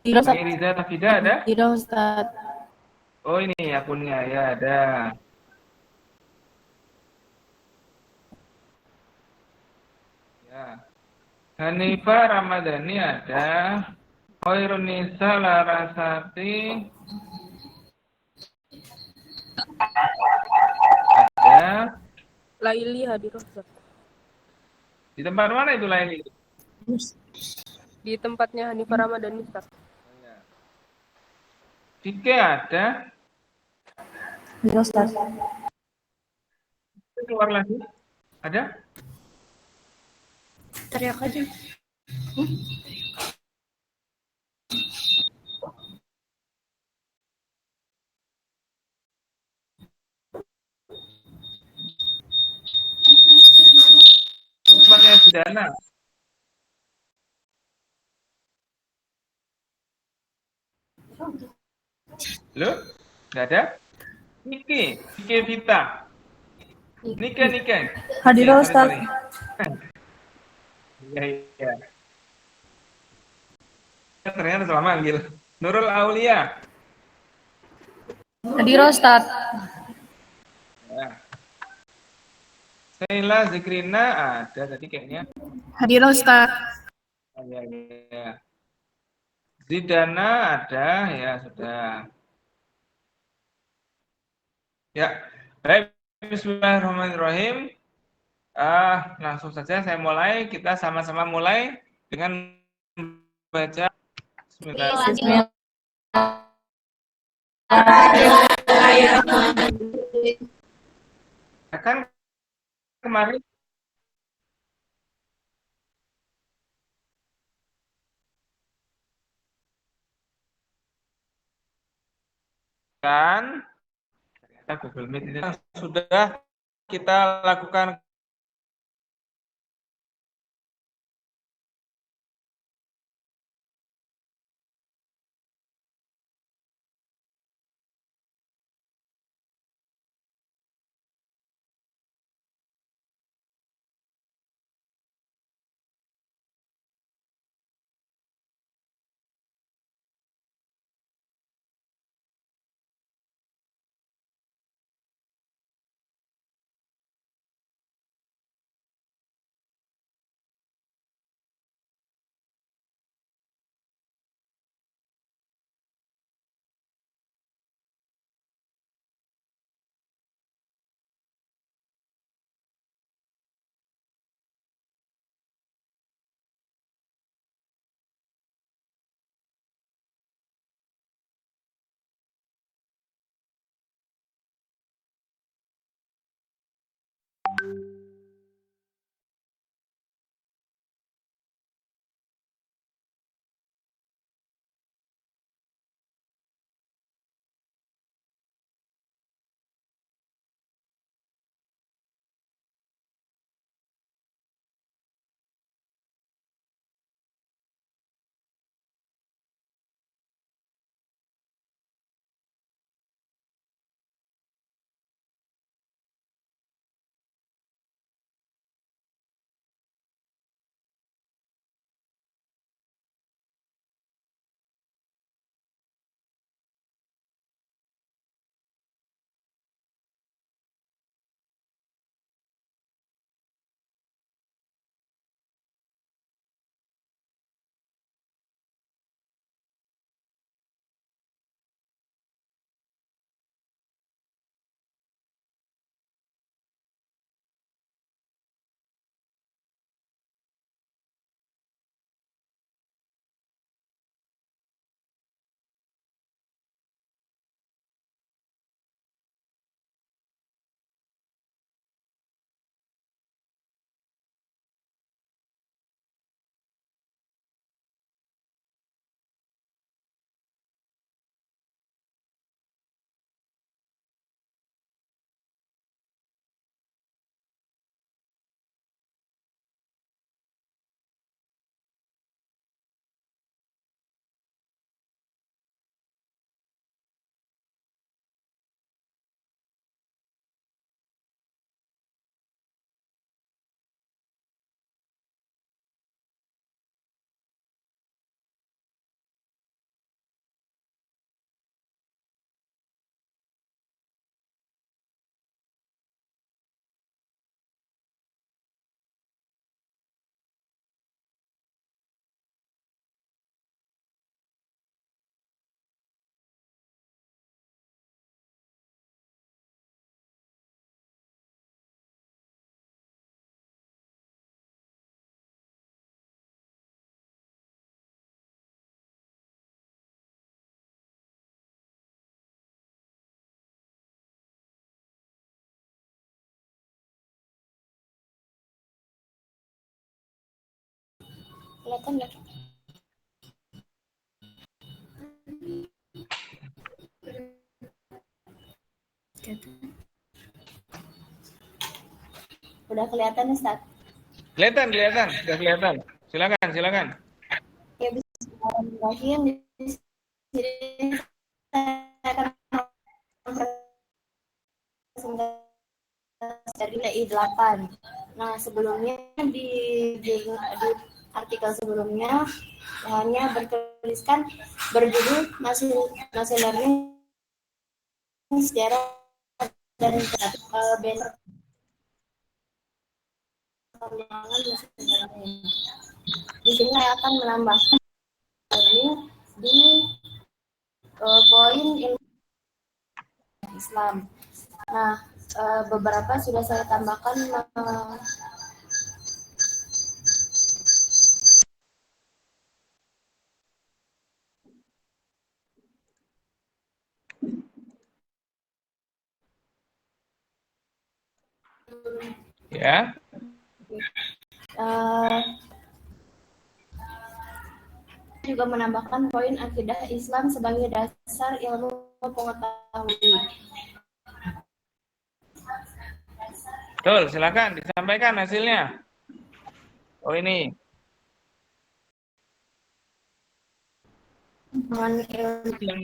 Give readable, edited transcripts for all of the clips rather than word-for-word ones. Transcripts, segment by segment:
Ustaz. Riza Tafida ada? Tidak, Ustaz. Oh ini akunnya ya ada. Ya. Hanifah Ramadhani ada. Khairunisa Larasati ada. Laili hadir Ustaz. Di tempat mana itu lain itu? Di tempatnya Hanifah Ramadhani Ustaz. Dike ada. Tidak, Ustaz. Keluar lagi. Ada? Teriak aja. Tempatnya Sudana. Loh? Nggak ada? Nike Vita. Nike. Hadir, Ya, Ustaz. sorry. Iya, iya. Ternyata salah manggil. Nurul Aulia. Hadir, Ustaz. Ya. Sheila Zikrina ada tadi kayaknya. Hadir, Ustaz. Oh, ya, ya. Zidana ada ya sudah. Ya, baik. Bismillahirrahmanirrahim. Langsung saja saya mulai. Kita sama-sama mulai dengan baca Bismillahirrahmanirrahim. Kan kemarin kan kita Google Meet ini sudah kita lakukan Kelihatan nggak? Udah kelihatan, Ustaz? Kelihatan, sudah kelihatan. Silakan. Ya, bismillahirrahmanirrahim. Di sini saya akan mempresentasikan dari PI 8. Nah, sebelumnya di artikel sebelumnya hanya bertuliskan berjudul machine learning sejarah dan bentuk perkembangan machine learning. Di sini saya akan menambahkan ini di poin Islam. Nah, beberapa sudah saya tambahkan. Ya. Juga menambahkan poin akidah Islam sebagai dasar ilmu pengetahuan. Betul, silakan disampaikan hasilnya. Oh, ini. Dengan ilmu dan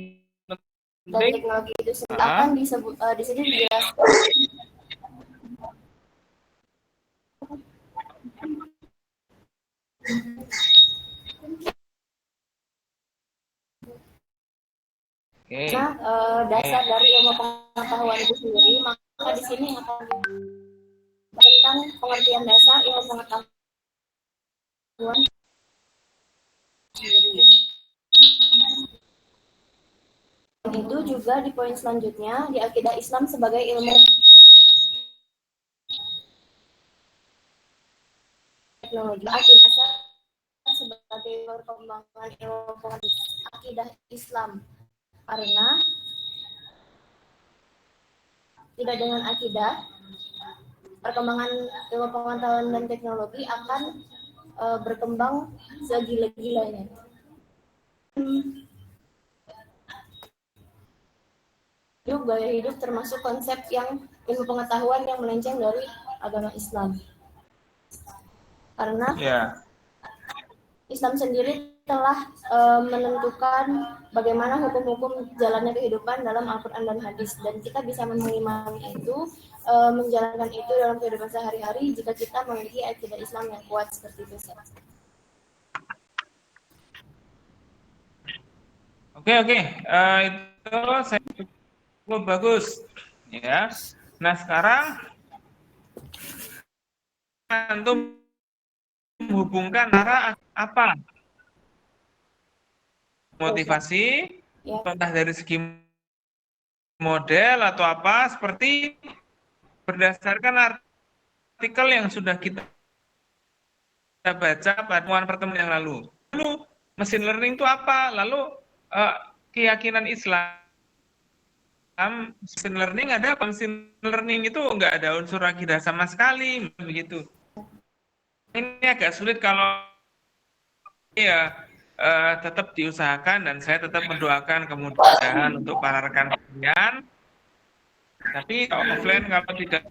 Penting. teknologi itu silakan disebut di sini dijelaskan. Oke. Nah, dasar dari ilmu pengetahuan itu sendiri, maka di sini akan tentang pengertian dasar ilmu pengetahuan sendiri. Itu juga di poin selanjutnya di akidah Islam sebagai ilmu teknologi. Akidah sebagai perkembangan ilmu akidah Islam, karena tidak dengan akidah perkembangan ilmu pengetahuan dan teknologi akan berkembang segila-gilanya. Gaya hidup termasuk konsep yang ilmu pengetahuan yang melenceng dari agama Islam. Karena Islam sendiri telah menentukan bagaimana hukum-hukum jalannya kehidupan dalam Al-Quran dan hadis, dan kita bisa mengimani itu, menjalankan itu dalam kehidupan sehari-hari jika kita memiliki akidah Islam yang kuat seperti itu. Oke. Itu saya cukup bagus. Ya. Nah, sekarang antum menghubungkan antara apa? Motivasi, entah dari segi model atau apa, seperti berdasarkan artikel yang sudah kita baca pada pertemuan yang lalu. Lalu mesin learning itu apa? Lalu keyakinan Islam mesin learning ada apa? Mesin learning itu nggak ada unsur akidah sama sekali, begitu. Ini agak sulit kalau tetap diusahakan, dan saya tetap mendoakan kemudahan untuk para rekan sekalian. Tapi offline kalau tidak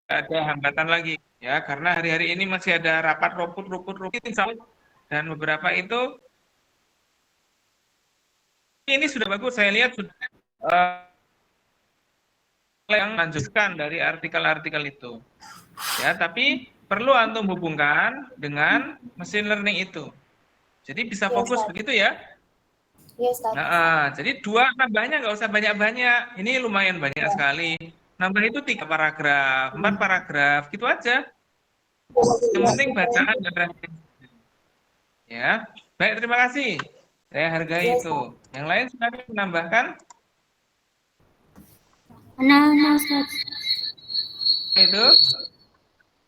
ada hambatan lagi, ya, karena hari-hari ini masih ada rapat ruput dan beberapa itu ini sudah bagus, saya lihat sudah yang melanjutkan dari artikel-artikel itu, ya, tapi perlu antum hubungkan dengan mesin learning itu, jadi bisa fokus begitu ya. Nah, jadi 2 nambahnya nggak usah banyak-banyak, ini lumayan banyak sekali. Nambah itu 3 paragraf, 4 paragraf, gitu aja. Yang penting bacaan dan referensi. Ya, baik, terima kasih. Saya hargai itu. Yang lain silakan menambahkan. Nah, Ustaz. Itu?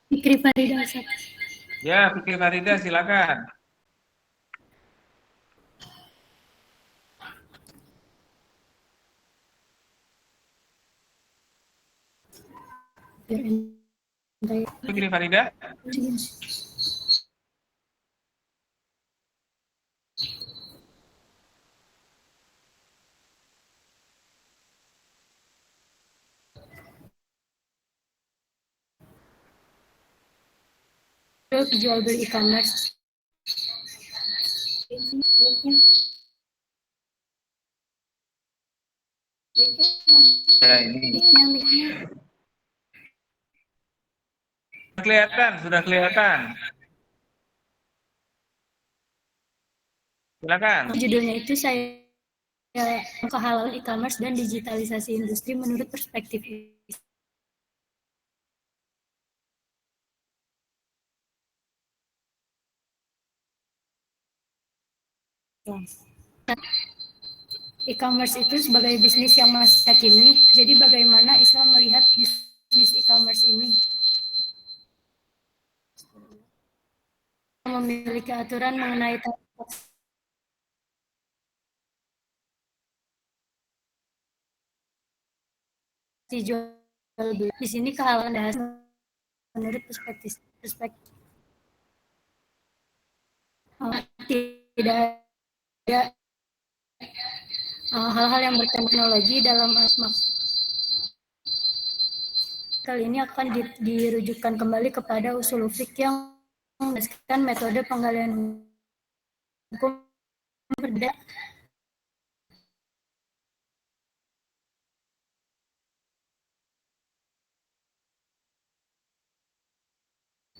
Fikri Farida, Ustaz. Ya, Fikri Farida, silakan. Fikri Farida. jual beli e-commerce. Ya, ini Mic-nya. sudah kelihatan. Silakan. Judulnya itu saya kehalalan e-commerce dan digitalisasi industri menurut perspektif Islam. E-commerce itu sebagai bisnis yang masa kini, jadi bagaimana Islam melihat bisnis e-commerce ini? Memiliki aturan mengenai transaksi jual beli. Di sini kehalalan dasar menurut perspektif tidak ada hal-hal yang berteknologi dalam asma. Kali ini akan dirujukkan kembali kepada usul fiqh yang berdasarkan metode penggalian hukum berbeda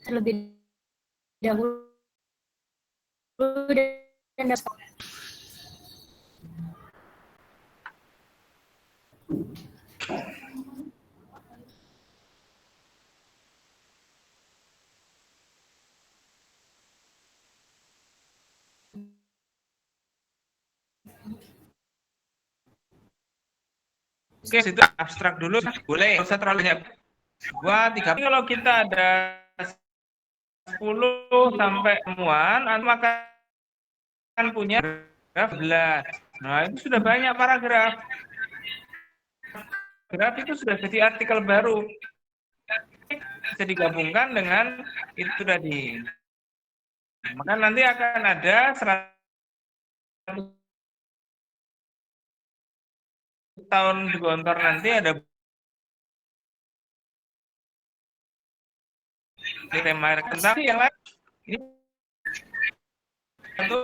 terlebih dahulu dan dapat Oke, itu abstrak dulu, boleh. Nggak usah terlalu banyak. 2, 3. Kalau kita ada 10 sampai temuan, Anda akan punya graf 11. Nah, itu sudah banyak paragraf. Graf itu sudah jadi artikel baru. Bisa digabungkan dengan itu tadi. Maka nanti akan ada 100 tahun di Gontor nanti ada tema tentang yang lain. Ini untuk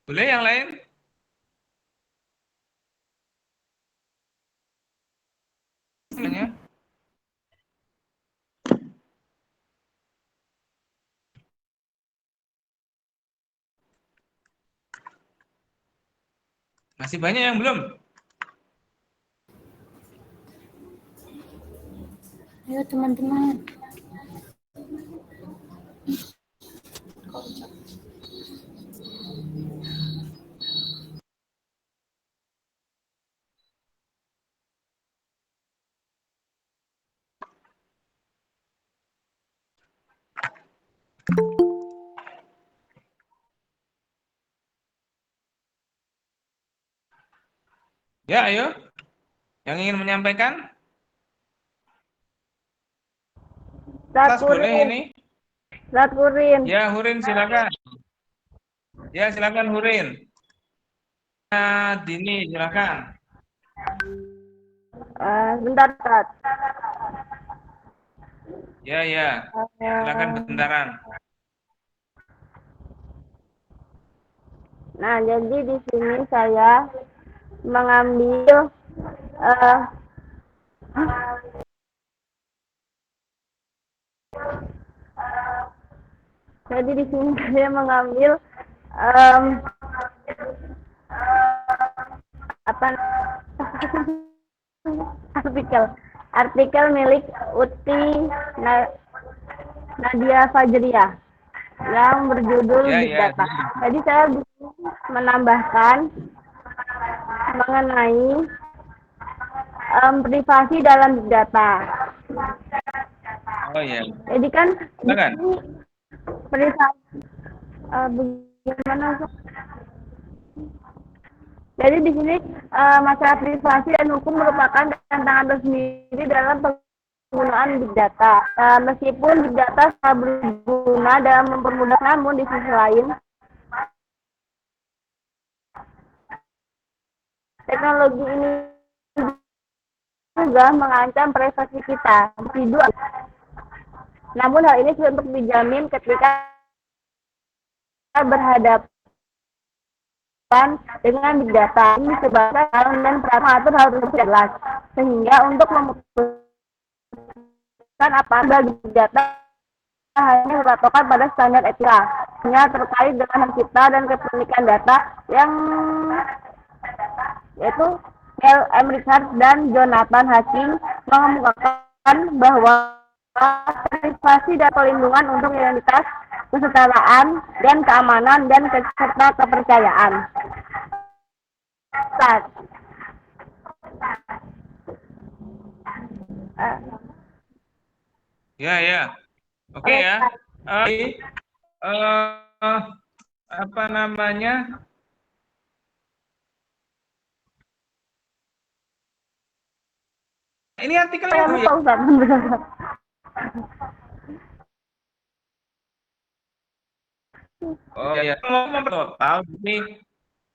boleh yang lain? Masih banyak yang belum? Ayo teman-teman. Ya, ayo. Yang ingin menyampaikan? Tas boleh ini? Zat Hurin. Ya, Hurin silakan. Ya, silakan Hurin. Dini silakan. Bentar, Tat. Ya. Silakan bentaran. Nah, jadi di sini saya mengambil jadi di sini saya mengambil artikel milik Uti Nadia Fajriah yang berjudul Big Data. Jadi saya menambahkan mengenai privasi dalam Big Data. Oh iya. Jadi kan di Silakan. sini privasi bagaimana? Jadi di sini masalah privasi dan hukum merupakan tantangan tersendiri dalam penggunaan big data. Meskipun big data sangat berguna dalam mempermudah, namun di sisi lain teknologi ini juga mengancam privasi kita, individu. Namun hal ini sudah untuk dijamin ketika berhadapan dengan big data. Ini sebagai dan mengatur hal tersebut jelas, sehingga untuk memutuskan apa bagi big data hanya berpatokan pada standar etika, hanya terkait dengan hak cipta dan kepemilikan data yang yaitu Neil M. Richards dan Jonathan Hutchings mengemukakan bahwa privasi dan perlindungan untuk identitas, kesetaraan, dan keamanan, dan serta kepercayaan. Ya. Oke ya. Apa namanya? Ini artikelnya Bu ya. Oh ya, ngomong total ini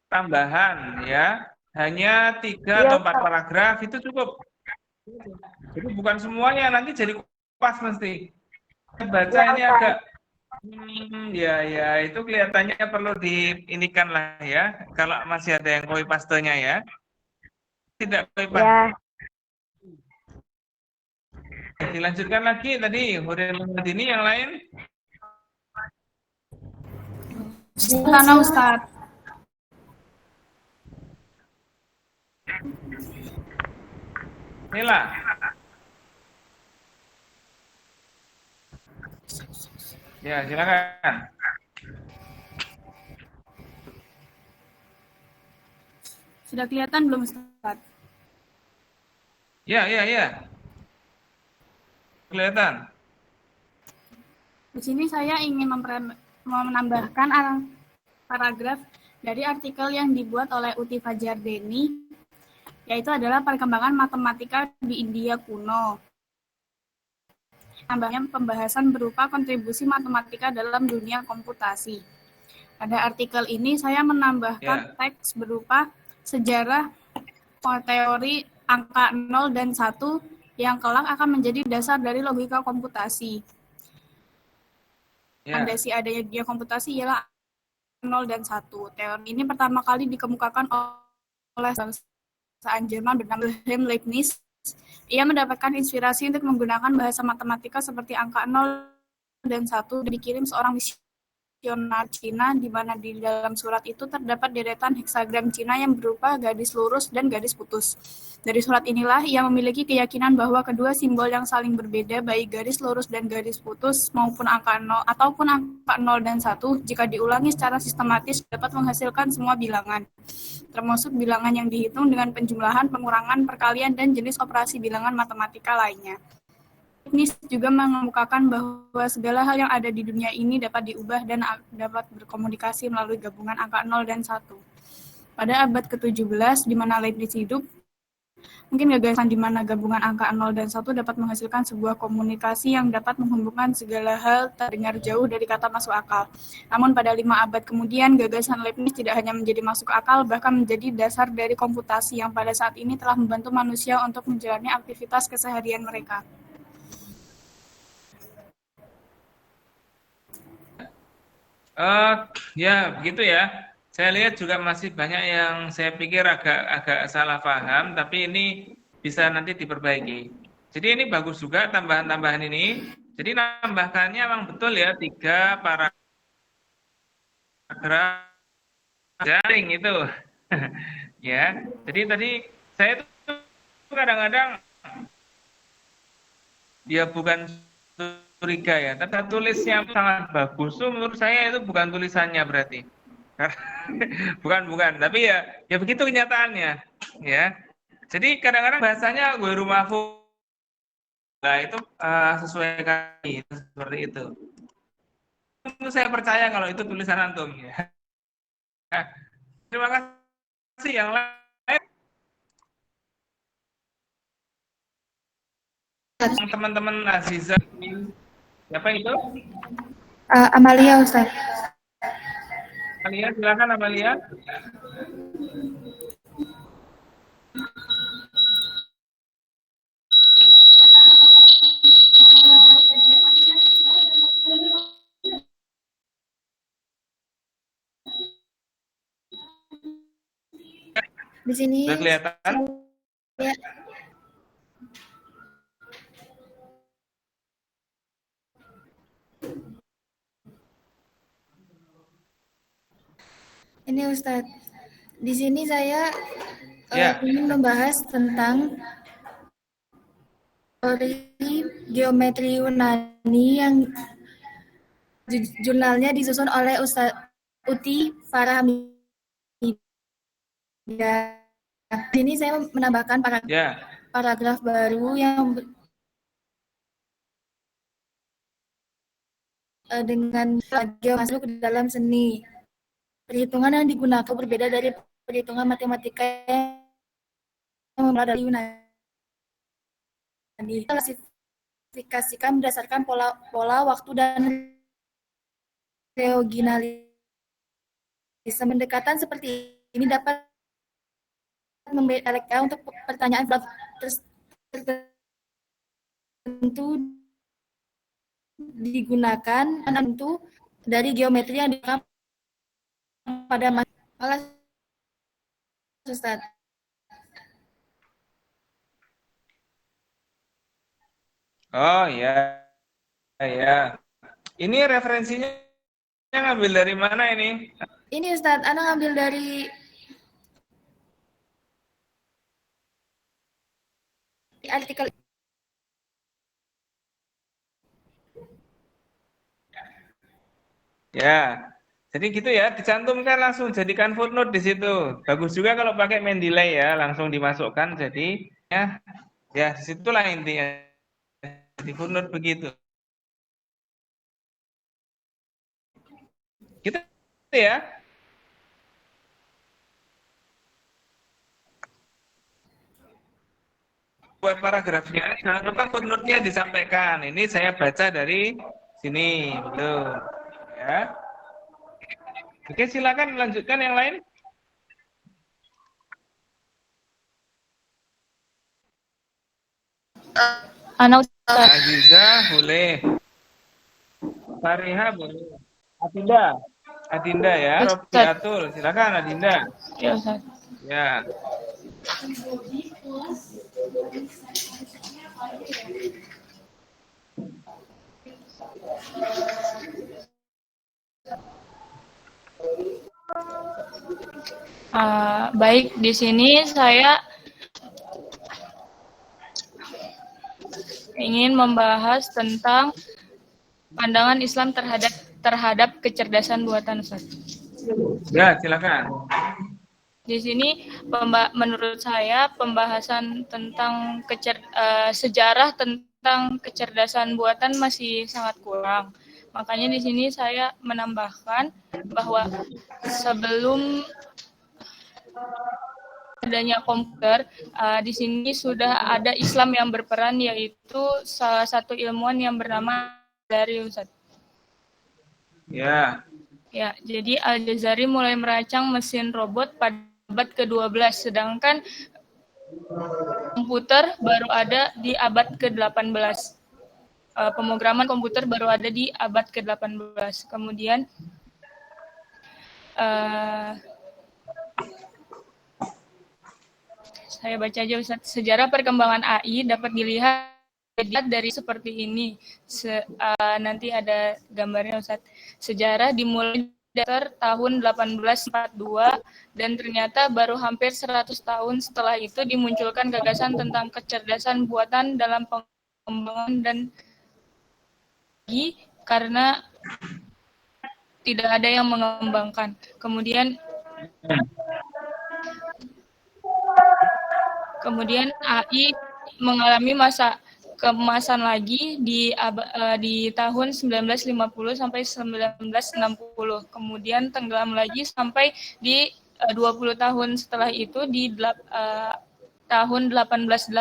tambahan ya, hanya 3 atau 4 paragraf itu cukup. Jadi bukan semuanya, nanti jadi pas mesti. Baca ini agak ya itu kelihatannya perlu diinikan lah ya, kalau masih ada yang copy pastenya ya. Tidak copy paste. Ya. Dilanjutkan lagi tadi Huril ini yang lain. Sana Ustadz. Nila. Ya, silakan. Sudah kelihatan belum Ustadz? Ya. Kelihatan. Di sini saya ingin menambahkan paragraf dari artikel yang dibuat oleh Uti Fajardeni, yaitu adalah perkembangan matematika di India kuno. Tambahnya pembahasan berupa kontribusi matematika dalam dunia komputasi. Pada artikel ini saya menambahkan teks berupa sejarah teori angka 0 dan 1 yang kelak akan menjadi dasar dari logika komputasi. Fondasi adanya dunia komputasi ialah 0 dan 1. Teori ini pertama kali dikemukakan oleh bangsa Jerman bernama Wilhelm Leibniz. Ia mendapatkan inspirasi untuk menggunakan bahasa matematika seperti angka 0 dan 1 dan dikirim seorang misioner Cina, di mana di dalam surat itu terdapat deretan heksagram Cina yang berupa garis lurus dan garis putus. Dari surat inilah ia memiliki keyakinan bahwa kedua simbol yang saling berbeda, baik garis lurus dan garis putus maupun angka 0 ataupun angka 0 dan 1, jika diulangi secara sistematis dapat menghasilkan semua bilangan, termasuk bilangan yang dihitung dengan penjumlahan, pengurangan, perkalian, dan jenis operasi bilangan matematika lainnya. Leibniz juga mengemukakan bahwa segala hal yang ada di dunia ini dapat diubah dan dapat berkomunikasi melalui gabungan angka 0 dan 1. Pada abad ke-17, di mana Leibniz hidup, mungkin gagasan di mana gabungan angka 0 dan 1 dapat menghasilkan sebuah komunikasi yang dapat menghubungkan segala hal terdengar jauh dari kata masuk akal. Namun pada 5 abad kemudian, gagasan Leibniz tidak hanya menjadi masuk akal, bahkan menjadi dasar dari komputasi yang pada saat ini telah membantu manusia untuk menjalani aktivitas keseharian mereka. Ya begitu ya. Saya lihat juga masih banyak yang saya pikir agak salah paham, tapi ini bisa nanti diperbaiki. Jadi ini bagus juga tambahan-tambahan ini. Jadi nambahkannya memang betul ya 3 paragraf jaring itu. Ya. Jadi tadi saya itu kadang-kadang dia bukan curiga ya, tapi tulisnya sangat bagus. Menurut saya itu bukan tulisannya berarti. bukan, tapi ya begitu kenyataannya, ya. Jadi kadang-kadang bahasanya gue rumah nah itu sesuai kali seperti itu. Itu saya percaya kalau itu tulisan antum ya. Terima kasih yang lain. Teman-teman Aziza. Siapa itu? Amalia, Ustaz. Amalia, silakan Amalia. Di sini Sudah kelihatan? ya, ini Ustadz. Di sini saya Ya. ingin membahas tentang teori geometri Yunani yang jurnalnya disusun oleh Ustadz Uti Farahmi. Di sini saya menambahkan Ya. paragraf baru yang dengan masuk ke dalam seni. Perhitungan yang digunakan berbeda dari perhitungan matematika yang memulai dari Yunani. Klasifikasikan berdasarkan pola waktu dan regionalisme. Pendekatan seperti ini dapat membedakan untuk pertanyaan tertentu digunakan tentu dari geometri yang digunakan pada masalah Ustaz. Oh ya, ya. Ini referensinya ngambil dari mana ini? Ini Ustaz, Ana ngambil dari artikel. Ya, jadi gitu ya, dicantumkan langsung, jadikan footnote di situ. Bagus juga kalau pakai Mendeley ya, langsung dimasukkan. Jadi ya disitulah intinya, di footnote begitu. Gitu ya. Buat paragrafnya, jangan lupa footnote-nya disampaikan. Ini saya baca dari sini, betul. Ya. Oke, silakan lanjutkan yang lain. Ana Ustaz. Aziza boleh. Fariha boleh. Adinda ya. Robiatul, silakan Adinda. Ya Ustaz. Ya. Baik, di sini saya ingin membahas tentang pandangan Islam terhadap kecerdasan buatan, Ustaz. Ya, silakan. Di sini menurut saya pembahasan tentang sejarah tentang kecerdasan buatan masih sangat kurang. Makanya di sini saya menambahkan bahwa sebelum adanya komputer, di sini sudah ada Islam yang berperan, yaitu salah satu ilmuwan yang bernama Al-Jazari, Ustaz. Ya. Ya, jadi Al-Jazari mulai merancang mesin robot pada abad ke-12, sedangkan komputer baru ada di abad ke-18. Pemrograman komputer baru ada di abad ke-18. Kemudian saya baca aja Ustaz. Sejarah perkembangan AI dapat dilihat dari seperti ini. Nanti ada gambarnya Ustaz. Sejarah dimulai dari tahun 1842 dan ternyata baru hampir 100 tahun setelah itu dimunculkan gagasan tentang kecerdasan buatan dalam pengembangan dan karena tidak ada yang mengembangkan. Kemudian AI mengalami masa keemasan lagi di tahun 1950 sampai 1960. Kemudian tenggelam lagi sampai di 20 tahun setelah itu di tahun 1880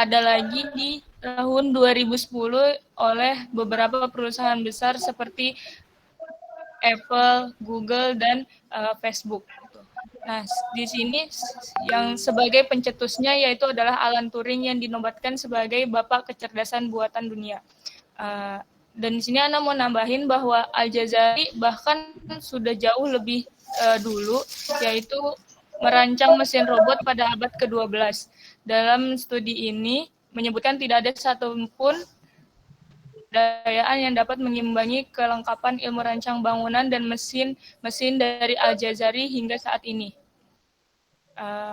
ada lagi di tahun 2010 oleh beberapa perusahaan besar seperti Apple, Google, dan Facebook. Nah, di sini yang sebagai pencetusnya yaitu adalah Alan Turing yang dinobatkan sebagai bapak kecerdasan buatan dunia. Dan di sini Ana mau nambahin bahwa Al-Jazari bahkan sudah jauh lebih dulu, yaitu merancang mesin robot pada abad ke-12. Dalam studi ini menyebutkan tidak ada satupun kebudayaan yang dapat mengimbangi kelengkapan ilmu rancang bangunan dan mesin dari Al-Jazari hingga saat ini.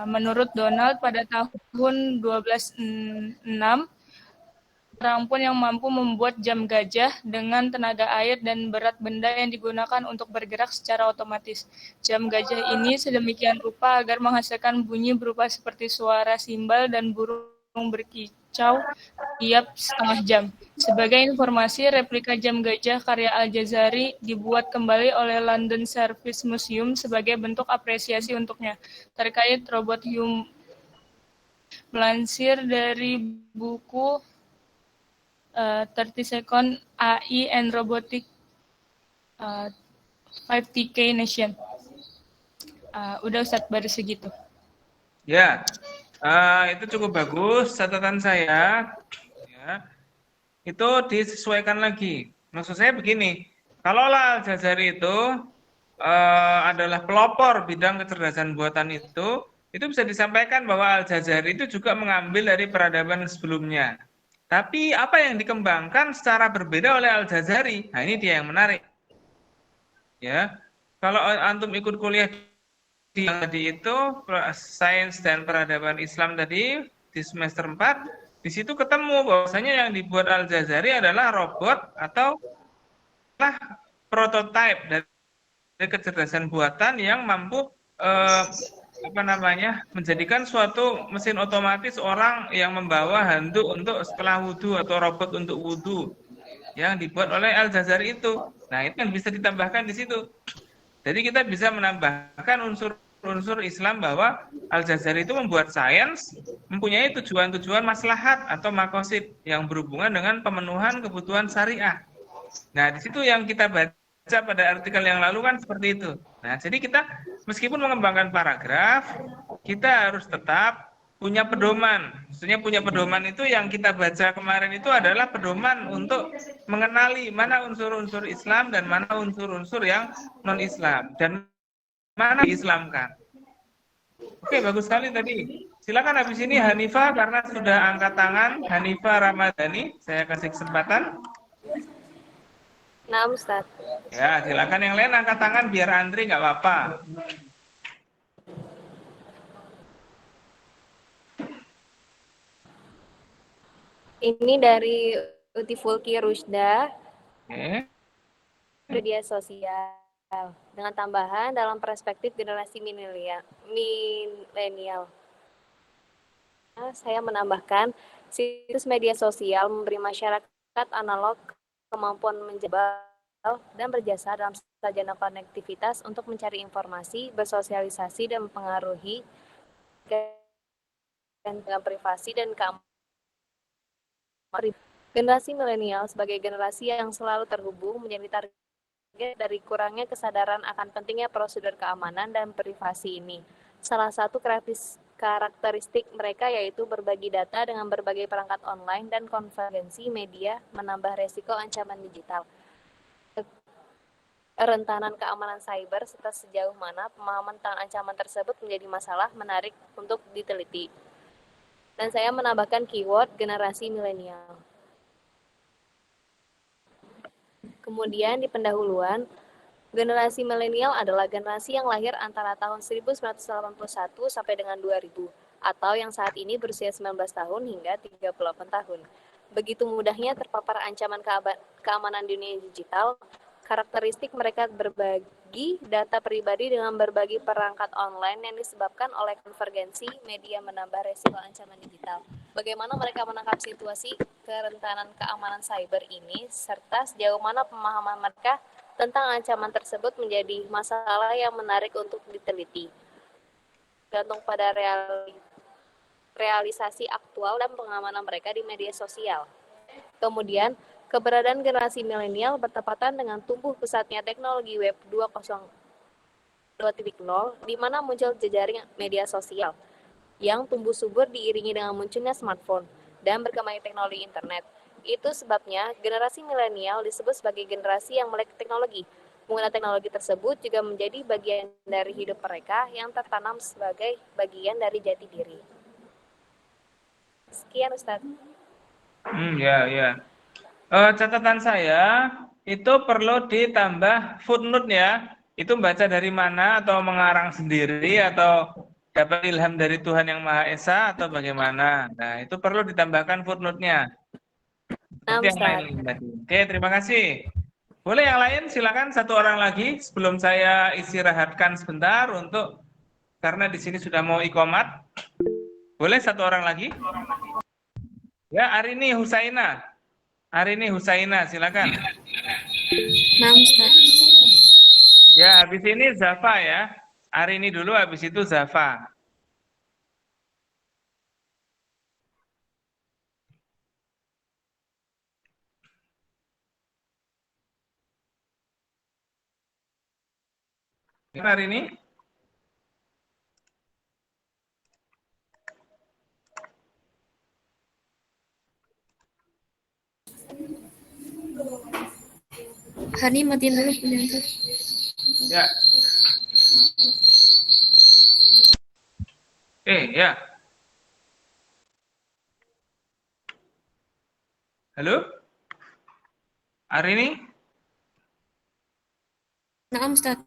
Menurut Donald, pada tahun 1206, orang pun yang mampu membuat jam gajah dengan tenaga air dan berat benda yang digunakan untuk bergerak secara otomatis. Jam gajah ini sedemikian rupa agar menghasilkan bunyi berupa seperti suara simbal dan burung berkicau tiap setengah jam. Sebagai informasi, replika jam gajah karya Al-Jazari dibuat kembali oleh London Service Museum sebagai bentuk apresiasi untuknya. Terkait robot melansir dari buku 30 Second AI and Robotic 5TK Nation. Udah Ustadz, baru segitu. Ya, itu cukup bagus catatan saya. Ya, itu disesuaikan lagi. Maksud saya begini, kalau Al-Jazari itu adalah pelopor bidang kecerdasan buatan itu bisa disampaikan bahwa Al-Jazari itu juga mengambil dari peradaban sebelumnya. Tapi apa yang dikembangkan secara berbeda oleh Al-Jazari? Nah, ini dia yang menarik. Ya, kalau antum ikut kuliah tadi itu sains dan peradaban Islam tadi di semester 4, di situ ketemu bahwasanya yang dibuat Al-Jazari adalah robot atau prototipe dari kecerdasan buatan yang mampu menjadikan suatu mesin otomatis orang yang membawa handuk untuk setelah wudhu atau robot untuk wudhu yang dibuat oleh Al-Jazari itu. Nah, itu yang bisa ditambahkan di situ. Jadi kita bisa menambahkan unsur Islam bahwa Al-Jazari itu membuat sains, mempunyai tujuan-tujuan maslahat atau makosid yang berhubungan dengan pemenuhan kebutuhan syariah. Nah, di situ yang kita baca pada artikel yang lalu kan seperti itu. Nah, jadi kita meskipun mengembangkan paragraf, kita harus tetap punya pedoman. Maksudnya punya pedoman itu yang kita baca kemarin itu adalah pedoman untuk mengenali mana unsur-unsur Islam dan mana unsur-unsur yang non-Islam dan mana diislamkan. Oke, bagus sekali tadi. Silakan habis ini Hanifah karena sudah angkat tangan. Hanifah Ramadhani, saya kasih kesempatan. Nah, Ustaz. Ya, silakan yang lain angkat tangan biar antri nggak apa-apa. Ini dari Utifulki Rusda. Oke. Media sosial. Dengan tambahan dalam perspektif generasi milenial. Saya menambahkan, situs media sosial memberi masyarakat analog kemampuan menjebak dan berjasa dalam sarjana konektivitas untuk mencari informasi, bersosialisasi, dan mempengaruhi dengan privasi dan keamanan. Generasi milenial sebagai generasi yang selalu terhubung menjadi target dari kurangnya kesadaran akan pentingnya prosedur keamanan dan privasi ini. Salah satu karakteristik mereka yaitu berbagi data dengan berbagai perangkat online dan konvergensi media menambah resiko ancaman digital. Kerentanan keamanan cyber serta sejauh mana pemahaman tentang ancaman tersebut menjadi masalah menarik untuk diteliti. Dan saya menambahkan keyword generasi milenial. Kemudian di pendahuluan, generasi milenial adalah generasi yang lahir antara tahun 1981 sampai dengan 2000, atau yang saat ini berusia 19 tahun hingga 38 tahun. Begitu mudahnya terpapar ancaman keamanan dunia digital, karakteristik mereka berbagi data pribadi dengan berbagai perangkat online yang disebabkan oleh konvergensi media menambah resiko ancaman digital. Bagaimana mereka menangkap situasi kerentanan keamanan cyber ini, serta sejauh mana pemahaman mereka tentang ancaman tersebut menjadi masalah yang menarik untuk diteliti. Gantung pada realisasi aktual dan pengamanan mereka di media sosial. Kemudian, keberadaan generasi milenial bertepatan dengan tumbuh pesatnya teknologi web 2.0, di mana muncul jejaring media sosial yang tumbuh subur diiringi dengan munculnya smartphone dan berkembangnya teknologi internet. Itu sebabnya generasi milenial disebut sebagai generasi yang melek teknologi. Menggunakan teknologi tersebut juga menjadi bagian dari hidup mereka yang tertanam sebagai bagian dari jati diri. Sekian, Ustadz. Ya. Catatan saya itu perlu ditambah footnote ya. Itu baca dari mana atau mengarang sendiri atau dapat ilham dari Tuhan Yang Maha Esa atau bagaimana. Nah, itu perlu ditambahkan footnote-nya. Nah, Seperti yang lain tadi. Oke, terima kasih. Boleh yang lain silakan satu orang lagi sebelum saya istirahatkan sebentar untuk karena di sini sudah mau iqomat. Boleh satu orang lagi? Ya, Arini Husaina. Arini Husaina, silakan. Nah, Ustaz. Ya, habis ini Zafa ya. Arini dulu, habis itu Zafa. Ya, Arini. Hani matiin dulu punya Ustaz. Ya. Ya. Halo? Arini? Nah, Ustaz.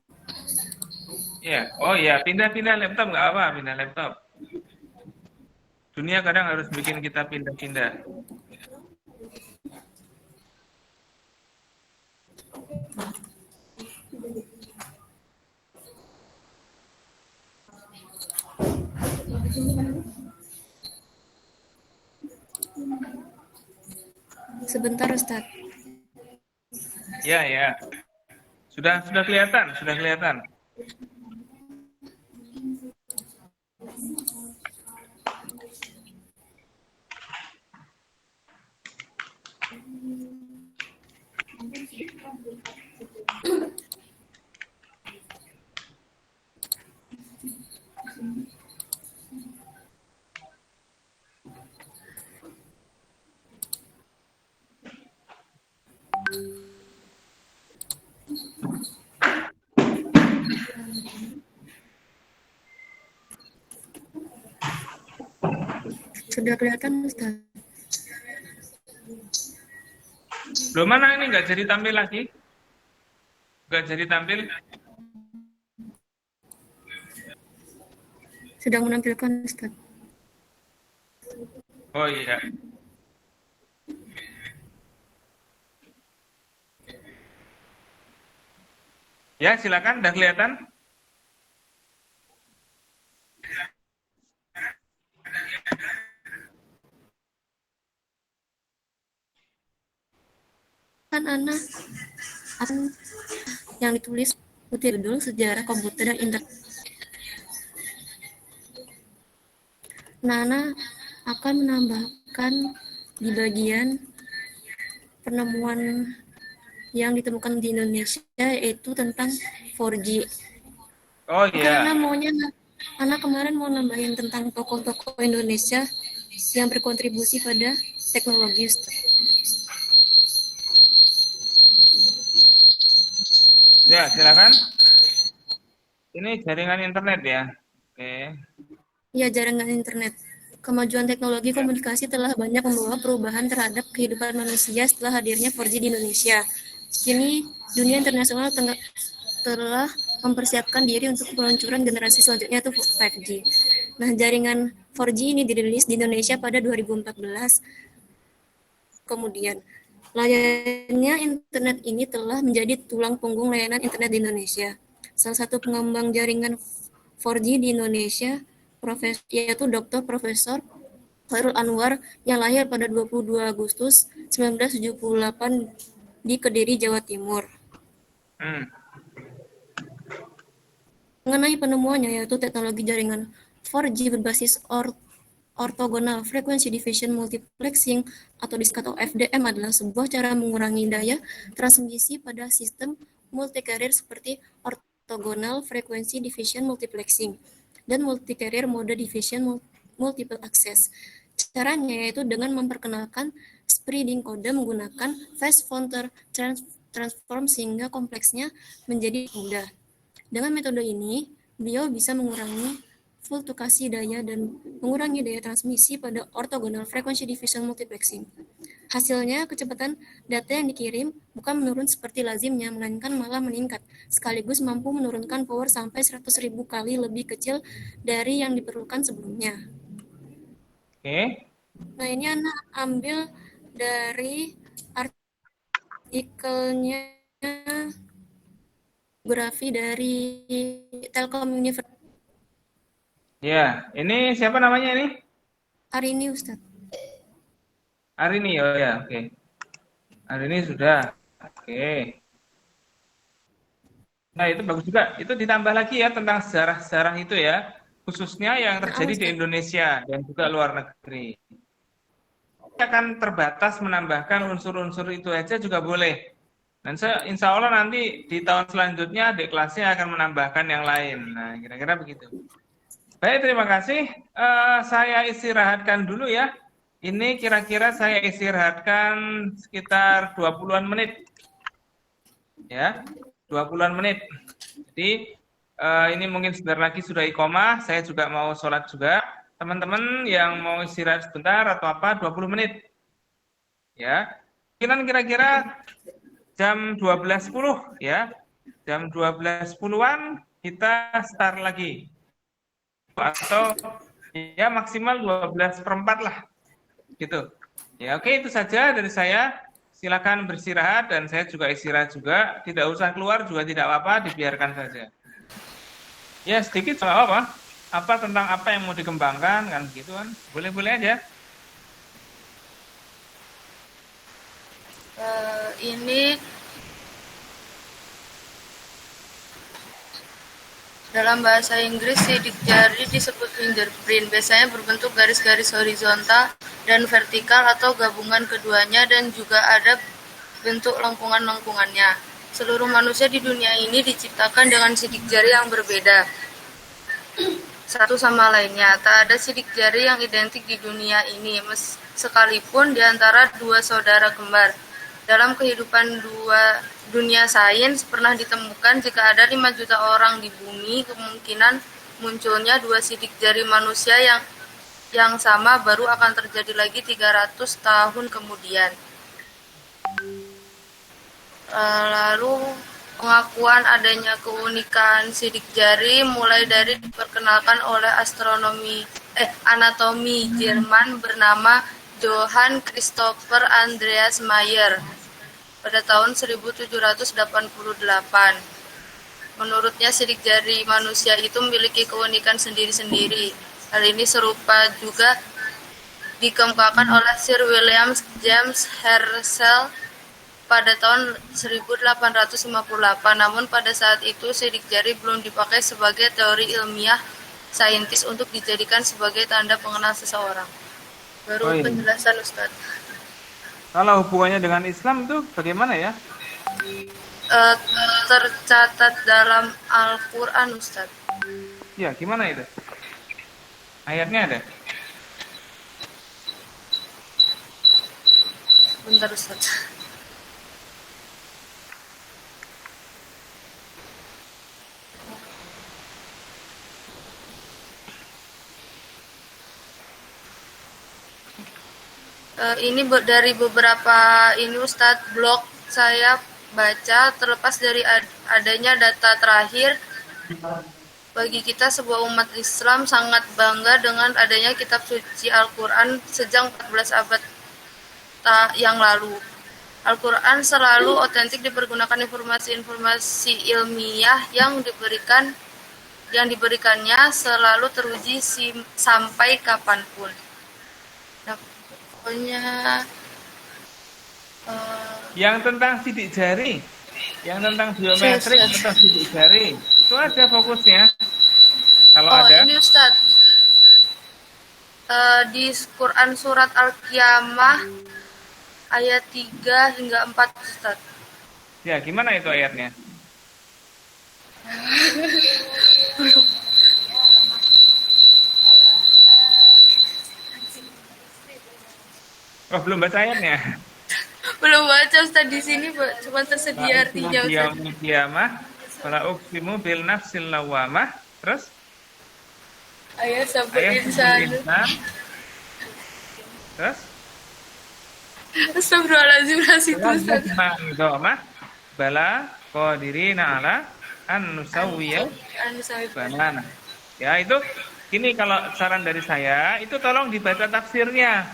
Ya. Oh ya, pindah-pindah laptop nggak apa, pindah laptop. Dunia kadang harus bikin kita pindah-pindah. Sebentar, Ustaz. Ya. Sudah kelihatan, sudah kelihatan. Sudah kelihatan, Ustaz. Loh, mana ini nggak jadi tampil lagi? Nggak jadi tampil? Sedang menampilkan, Ustaz. Oh iya. Ya, silakan, udah kelihatan? Kan Ana yang ditulis putih judul sejarah komputer dan internet. Nana akan menambahkan di bagian penemuan yang ditemukan di Indonesia yaitu tentang 4G. Oh iya. Karena Ana kemarin mau nambahin tentang tokoh-tokoh Indonesia yang berkontribusi pada teknologi. Ya, silakan. Ini jaringan internet ya. Oke. Ya, jaringan internet. Kemajuan teknologi komunikasi telah banyak membawa perubahan terhadap kehidupan manusia setelah hadirnya 4G di Indonesia. Kini, dunia internasional telah mempersiapkan diri untuk peluncuran generasi selanjutnya yaitu 5G. Nah, jaringan 4G ini dirilis di Indonesia pada 2014. Kemudian, layannya internet ini telah menjadi tulang punggung layanan internet di Indonesia. Salah satu pengembang jaringan 4G di Indonesia yaitu Dr. Profesor Khairul Anwar yang lahir pada 22 Agustus 1978 di Kediri, Jawa Timur. Mengenai penemuannya yaitu teknologi jaringan 4G berbasis Orthogonal Frequency Division Multiplexing atau disingkat OFDM adalah sebuah cara mengurangi daya transmisi pada sistem multi-carrier seperti Orthogonal Frequency Division Multiplexing dan Multi-Carrier Mode Division Multiple Access. Caranya yaitu dengan memperkenalkan spreading kode menggunakan phase Fourier transform sehingga kompleksnya menjadi mudah. Dengan metode ini, beliau bisa mengurangi fluktuasi daya dan mengurangi daya transmisi pada orthogonal frequency division multiplexing. Hasilnya, kecepatan data yang dikirim bukan menurun seperti lazimnya, melainkan malah meningkat, sekaligus mampu menurunkan power sampai 100.000 kali lebih kecil dari yang diperlukan sebelumnya. Oke. Nah, ini Anak ambil dari artikelnya Grafi dari Telkom University. Ya, ini siapa namanya ini? Hari ini Ustadz. Hari ini, oh ya, oke. Hari ini sudah, oke. Nah, itu bagus juga. Itu ditambah lagi ya tentang sejarah-sejarah itu ya, khususnya yang terjadi di Indonesia dan juga luar negeri. Kita akan terbatas menambahkan unsur-unsur itu aja juga boleh. Dan insya Allah nanti di tahun selanjutnya adik kelasnya akan menambahkan yang lain. Nah, kira-kira begitu. Baik, terima kasih. Saya istirahatkan dulu ya. Ini kira-kira saya istirahatkan sekitar 20-an menit. Ya, 20-an menit. Jadi, ini mungkin sebentar lagi sudah iqomah. Saya juga mau sholat juga. Teman-teman yang mau istirahat sebentar atau apa, 20 menit. Ya, kira-kira jam 12.10 ya. Jam 12.10-an kita start lagi. Atau ya maksimal 12/4 lah gitu ya. Oke, itu saja dari saya. Silakan beristirahat dan saya juga istirahat juga, tidak usah keluar juga tidak apa-apa, dibiarkan saja ya. Sedikit soal apa tentang apa yang mau dikembangkan kan gitu kan, boleh-boleh aja. Ini dalam bahasa Inggris, sidik jari disebut fingerprint. Biasanya berbentuk garis-garis horizontal dan vertikal atau gabungan keduanya, dan juga ada bentuk lengkungan-lengkungannya. Seluruh manusia di dunia ini diciptakan dengan sidik jari yang berbeda satu sama lainnya. Tak ada sidik jari yang identik di dunia ini, sekalipun di antara dua saudara kembar. Dalam kehidupan dunia sains pernah ditemukan jika ada 5 juta orang di bumi, kemungkinan munculnya dua sidik jari manusia yang sama baru akan terjadi lagi 300 tahun kemudian. Lalu pengakuan adanya keunikan sidik jari mulai dari diperkenalkan oleh anatomi Jerman bernama Johann Christopher Andreas Mayer pada tahun 1788. Menurutnya sidik jari manusia itu memiliki keunikan sendiri-sendiri. Hal ini serupa juga dikemukakan oleh Sir William James Herschel pada tahun 1858. Namun pada saat itu sidik jari belum dipakai sebagai teori ilmiah saintis untuk dijadikan sebagai tanda pengenal seseorang. Baru penjelasan Ustadz. Kalau hubungannya dengan Islam itu bagaimana ya? Tercatat dalam Al-Quran, Ustadz. Ya, gimana itu? Ayatnya ada? Bentar, Ustadz. Ini dari beberapa Ustadz blog saya baca, terlepas dari adanya data terakhir, bagi kita sebuah umat Islam sangat bangga dengan adanya kitab suci Al-Quran sejak 14 abad yang lalu. Al-Quran selalu otentik dipergunakan informasi-informasi ilmiah yang diberikannya selalu teruji sampai kapanpun. Nah, pokoknya yang tentang sidik jari, yang tentang biometrik, tentang sidik jari, itu ada fokusnya. Kalau ada. Ini Ustadz, Di Quran surat Al-Qiyamah ayat 3 hingga 4, Ustaz. Ya, gimana itu ayatnya? Oh, belum baca ayatnya. Belum baca, Ustaz, di sini cuma tersedia artinya, Ustaz. Yaumil qiyamah, wala uqsimu bil nafsil lawamah. Terus? Ayat sabut Ayat insan. Terus? Astagfirullahaladzim, itu, Ustaz. Bala qadirina ala an nusawwiya banana. Ya, itu gini, kalau saran dari saya itu tolong dibaca tafsirnya.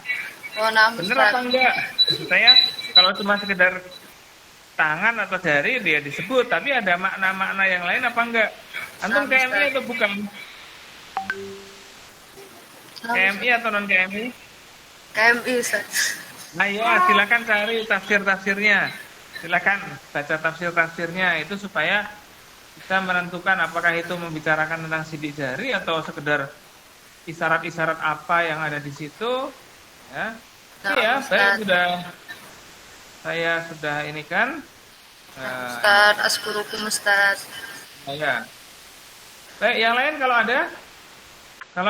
Oh, nah, Bener Ustaz. apa enggak? Maksud saya kalau cuma sekedar tangan atau jari dia disebut, tapi ada makna-makna yang lain apa enggak? Antum KMI atau bukan? KMI atau non KMI? KMI, Ustaz. Nah ya, silakan cari tafsir-tafsirnya. Silakan baca tafsir-tafsirnya itu supaya kita menentukan apakah itu membicarakan tentang sidik jari atau sekedar isyarat-isyarat apa yang ada di situ. Ya, iya, saya sudah ini kan. Ustaz, askurukum, Ustaz. Ya. Baik, yang lain kalau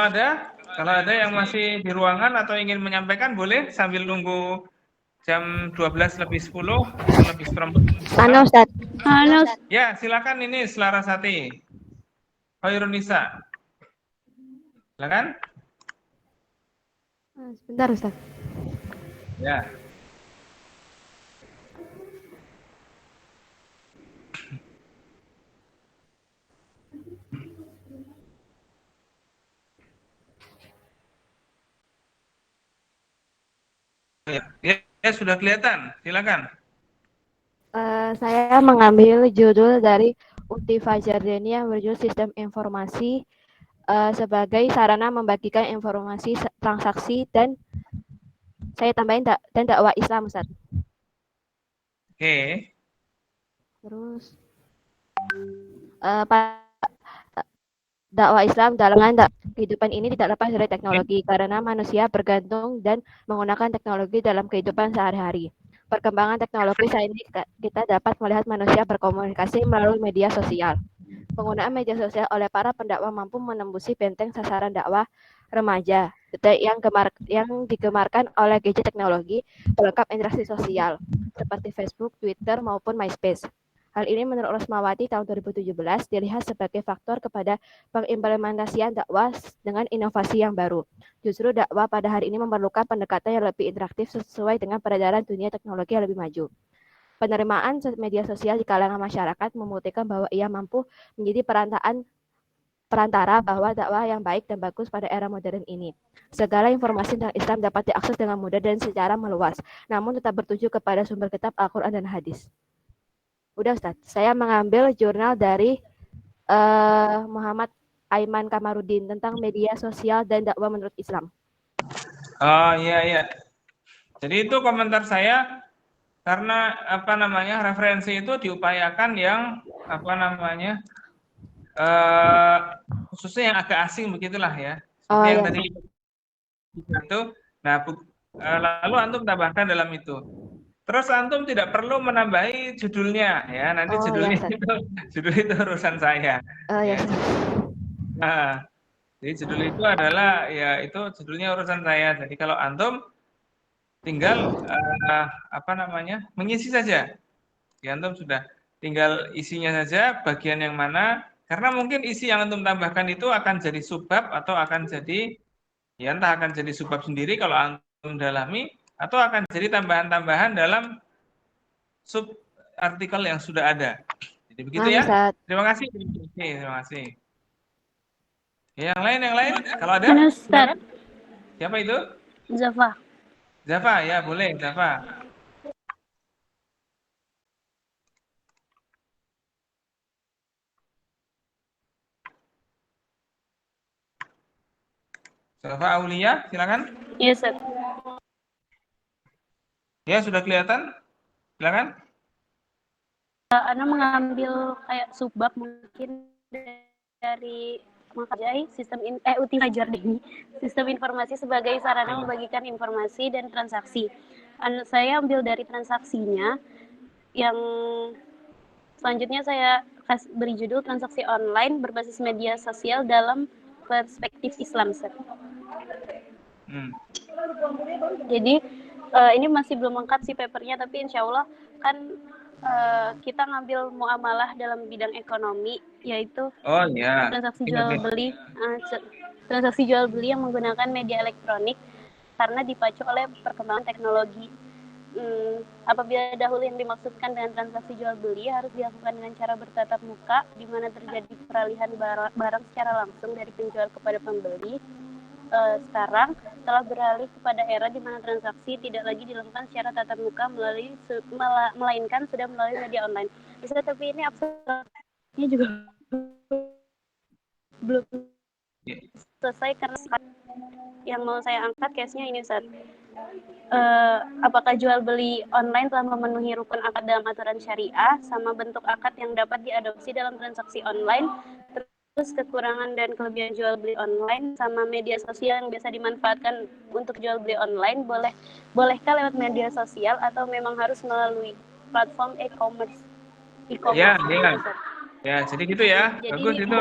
ada yang masih di ruangan atau ingin menyampaikan boleh sambil nunggu jam 12 lebih 10 lebih seperempat. Halo Ustaz. Ya, silakan ini Selarasati. Khairun Nisa. Silakan. Sebentar Ustaz. Ya. Ya, sudah kelihatan. Silakan. Saya mengambil judul dari Uti Fajardeni yang berjudul Sistem Informasi sebagai sarana membagikan informasi transaksi dan saya tambahin dan dakwah Islam, Ustaz. Oke. Terus dakwah Islam dalam kehidupan ini tidak lepas dari teknologi karena manusia bergantung dan menggunakan teknologi dalam kehidupan sehari-hari. Perkembangan teknologi saat ini kita dapat melihat manusia berkomunikasi melalui media sosial. Penggunaan media sosial oleh para pendakwah mampu menembusi benteng sasaran dakwah remaja yang digemarkan oleh gadget teknologi pelengkap interaksi sosial seperti Facebook, Twitter maupun MySpace. Hal ini menurut Rosmawati tahun 2017 dilihat sebagai faktor kepada pengimplementasian dakwah dengan inovasi yang baru. Justru dakwah pada hari ini memerlukan pendekatan yang lebih interaktif sesuai dengan peredaran dunia teknologi yang lebih maju. Penerimaan media sosial di kalangan masyarakat membuktikan bahwa ia mampu menjadi perantara bahwa dakwah yang baik dan bagus pada era modern ini. Segala informasi tentang Islam dapat diakses dengan mudah dan secara meluas, namun tetap bertuju kepada sumber kitab Al-Quran dan Hadis. Udah Ustaz, saya mengambil jurnal dari Muhammad Aiman Kamarudin tentang media sosial dan dakwah menurut Islam. Oh iya. Jadi itu komentar saya karena referensi itu diupayakan yang khususnya yang agak asing begitulah ya. Seperti yang tadi itu. Nah, lalu antum tambahkan dalam itu. Terus antum tidak perlu menambahi judulnya ya. Nanti judul itu urusan saya. Ya. Nah, jadi judul itu adalah ya itu judulnya urusan saya. Jadi kalau antum tinggal mengisi saja. Ya, antum sudah tinggal isinya saja bagian yang mana, karena mungkin isi yang antum tambahkan itu akan jadi subbab atau akan jadi ya entah akan jadi subbab sendiri kalau antum dalami atau akan jadi tambahan-tambahan dalam sub artikel yang sudah ada. Jadi begitu ya. Terima kasih. Yang lain kalau ada. Siapa itu? Zafa ya, boleh Zafa. Zafa Aulia, silakan. Iya, Ustaz. Ya, sudah kelihatan? Silakan. Ana mengambil kayak subbab mungkin dari mengkaji UTI Jordani, sistem informasi sebagai sarana membagikan informasi dan transaksi. Saya ambil dari transaksinya, yang selanjutnya saya beri judul transaksi online berbasis media sosial dalam perspektif Islam. Jadi ini masih belum lengkap sih papernya, tapi insya Allah kan kita ngambil muamalah dalam bidang ekonomi, yaitu transaksi jual beli yang menggunakan media elektronik karena dipacu oleh perkembangan teknologi. Apabila dahulu yang dimaksudkan dengan transaksi jual beli harus dilakukan dengan cara bertatap muka, di mana terjadi peralihan barang secara langsung dari penjual kepada pembeli. Sekarang telah beralih kepada era di mana transaksi tidak lagi dilakukan secara tatap muka melainkan sudah melalui media online. Bisa, tapi ini abstraknya juga belum selesai karena yang mau saya angkat case-nya ini, Ustaz. Apakah jual beli online telah memenuhi rukun akad dalam aturan syariah, sama bentuk akad yang dapat diadopsi dalam transaksi online, terus kekurangan dan kelebihan jual beli online, sama media sosial yang biasa dimanfaatkan untuk jual beli online, bolehkah lewat media sosial atau memang harus melalui platform e-commerce? Ya, jadi gitu ya. Jadi bagus itu.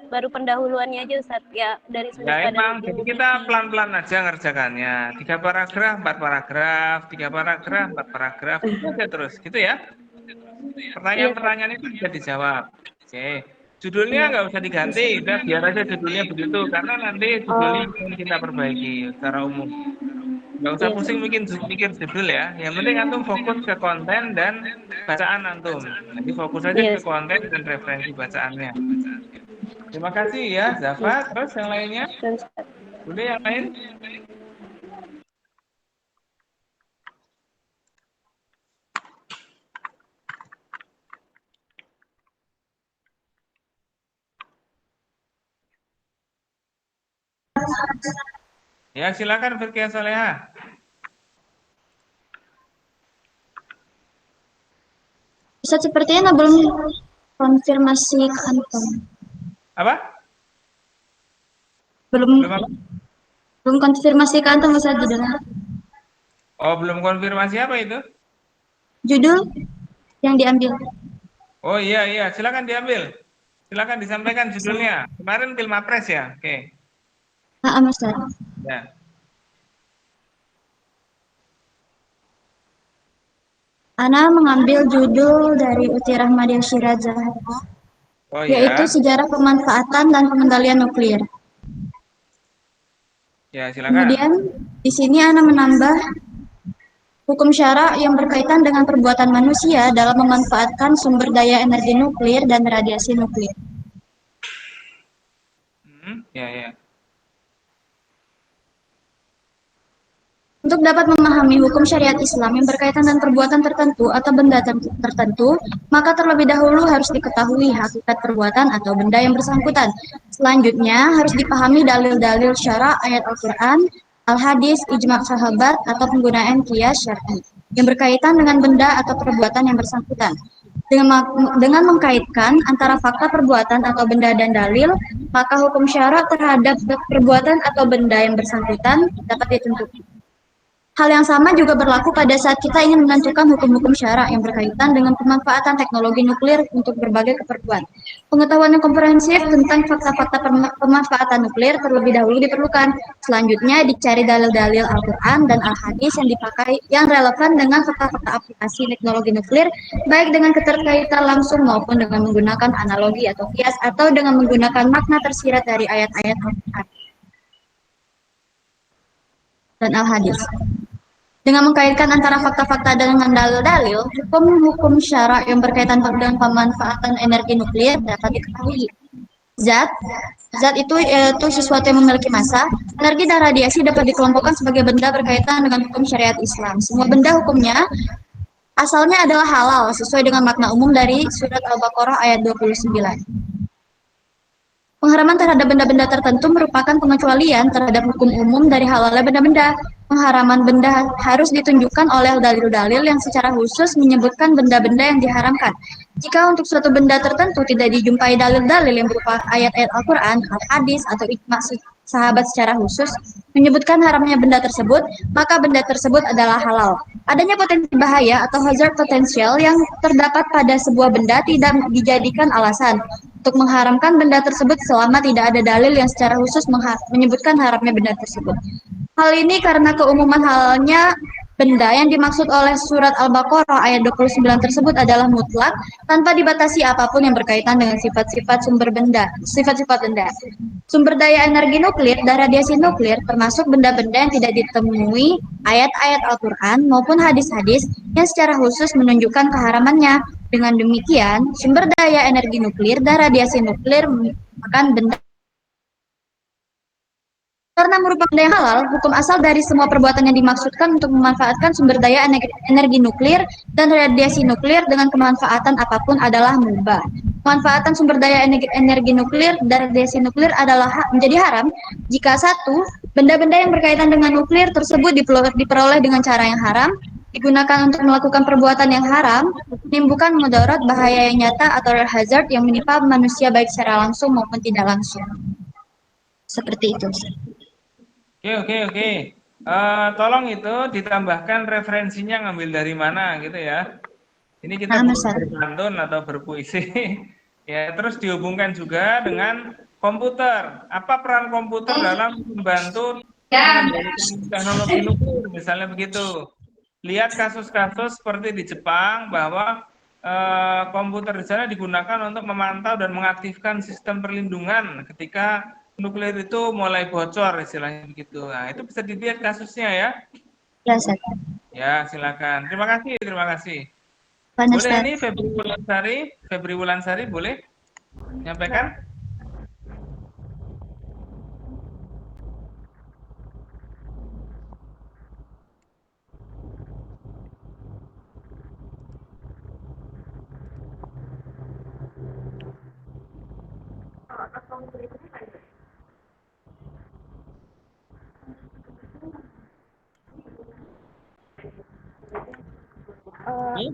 Baru pendahuluannya aja, Ustaz, ya, dari sudut Ya pandang. emang, jadi kita pelan-pelan aja ngerjakannya. 3 paragraf, 4 paragraf, 3 paragraf, 4 paragraf, gitu aja terus, gitu ya. Pertanyaan-pertanyaan itu bisa dijawab. Oke. Judulnya nggak usah diganti, udah biar aja judulnya begitu, karena nanti judulnya kita perbaiki secara umum. Nggak usah pusing mikir judul ya. Yang penting antum fokus ke konten dan bacaan antum. Jadi fokus aja ke konten dan referensi bacaannya. Terima kasih ya, Zafa. Terus yang lainnya? Udah yang lain? Ya, silakan Firqiyah Soleha. Ustaz, sepertinya belum konfirmasi ke antum. Apa? Belum konfirmasi ke antum, Ustaz, judulnya. Oh, belum konfirmasi apa itu? Judul yang diambil. Oh iya, silakan diambil. Silakan disampaikan judulnya. Kemarin Filmapres ya? Oke. Ustaz. Ya. Ana mengambil judul dari Uti Rahmadiah Syirajah, yaitu Sejarah Pemanfaatan dan Pengendalian Nuklir. Ya, silakan. Kemudian di sini Ana menambah hukum syara yang berkaitan dengan perbuatan manusia dalam memanfaatkan sumber daya energi nuklir dan radiasi nuklir. Ya. Untuk dapat memahami hukum syariat Islam yang berkaitan dengan perbuatan tertentu atau benda tertentu, maka terlebih dahulu harus diketahui hakikat perbuatan atau benda yang bersangkutan. Selanjutnya harus dipahami dalil-dalil syara ayat Al-Quran, Al-Hadis, ijma' sahabat, atau penggunaan qiyas syar'i yang berkaitan dengan benda atau perbuatan yang bersangkutan. Dengan mengkaitkan antara fakta perbuatan atau benda dan dalil, maka hukum syara terhadap perbuatan atau benda yang bersangkutan dapat ditentukan. Hal yang sama juga berlaku pada saat kita ingin menentukan hukum-hukum syara yang berkaitan dengan pemanfaatan teknologi nuklir untuk berbagai keperluan. Pengetahuan yang komprehensif tentang fakta-fakta pemanfaatan nuklir terlebih dahulu diperlukan. Selanjutnya dicari dalil-dalil Al-Quran dan Al-Hadis yang dipakai yang relevan dengan fakta-fakta aplikasi teknologi nuklir, baik dengan keterkaitan langsung maupun dengan menggunakan analogi atau kias atau dengan menggunakan makna tersirat dari ayat-ayat Al-Quran dan Al-Hadis. Dengan mengkaitkan antara fakta-fakta dengan dalil-dalil, hukum-hukum syara yang berkaitan dengan pemanfaatan energi nuklir dapat diketahui. Zat itu yaitu sesuatu yang memiliki massa. Energi dan radiasi dapat dikelompokkan sebagai benda berkaitan dengan hukum syariat Islam. Semua benda hukumnya asalnya adalah halal sesuai dengan makna umum dari surat Al-Baqarah ayat 29. Pengharaman terhadap benda-benda tertentu merupakan pengecualian terhadap hukum umum dari halalnya benda-benda. Pengharaman benda harus ditunjukkan oleh dalil-dalil yang secara khusus menyebutkan benda-benda yang diharamkan. Jika untuk suatu benda tertentu tidak dijumpai dalil-dalil yang berupa ayat-ayat Al-Quran, hadis, atau ijma sahabat secara khusus menyebutkan haramnya benda tersebut, maka benda tersebut adalah halal. Adanya potensi bahaya atau hazard potensial yang terdapat pada sebuah benda tidak dijadikan alasan untuk mengharamkan benda tersebut selama tidak ada dalil yang secara khusus menyebutkan haramnya benda tersebut. Hal ini karena keumuman halnya benda yang dimaksud oleh surat Al-Baqarah ayat 29 tersebut adalah mutlak tanpa dibatasi apapun yang berkaitan dengan sifat-sifat sifat-sifat benda. Sumber daya energi nuklir dan radiasi nuklir termasuk benda-benda yang tidak ditemui ayat-ayat Al-Quran maupun hadis-hadis yang secara khusus menunjukkan keharamannya. Dengan demikian, sumber daya energi nuklir dan radiasi nuklir merupakan benda karena merupakan benda yang halal, hukum asal dari semua perbuatan yang dimaksudkan untuk memanfaatkan sumber daya energi nuklir dan radiasi nuklir dengan kemanfaatan apapun adalah mubah. Pemanfaatan sumber daya energi nuklir dan radiasi nuklir adalah menjadi haram jika satu, benda-benda yang berkaitan dengan nuklir tersebut diperoleh dengan cara yang haram, digunakan untuk melakukan perbuatan yang haram, menimbulkan mudarat bahaya yang nyata atau hazard yang menimpa manusia baik secara langsung maupun tidak langsung. Seperti itu. Oke. Tolong itu ditambahkan referensinya ngambil dari mana gitu ya. Ini kita berpantun atau berpuisi. Ya, terus dihubungkan juga dengan komputer. Apa peran komputer dalam membantu teknologi nuklir, misalnya begitu. Lihat kasus-kasus seperti di Jepang bahwa komputer di sana digunakan untuk memantau dan mengaktifkan sistem perlindungan ketika nuklir itu mulai bocor istilahnya begitu. Nah, itu bisa dilihat kasusnya ya. Ya, Ustaz. Ya, silakan. Terima kasih. Boleh ini Febri Wulansari boleh nyampaikan?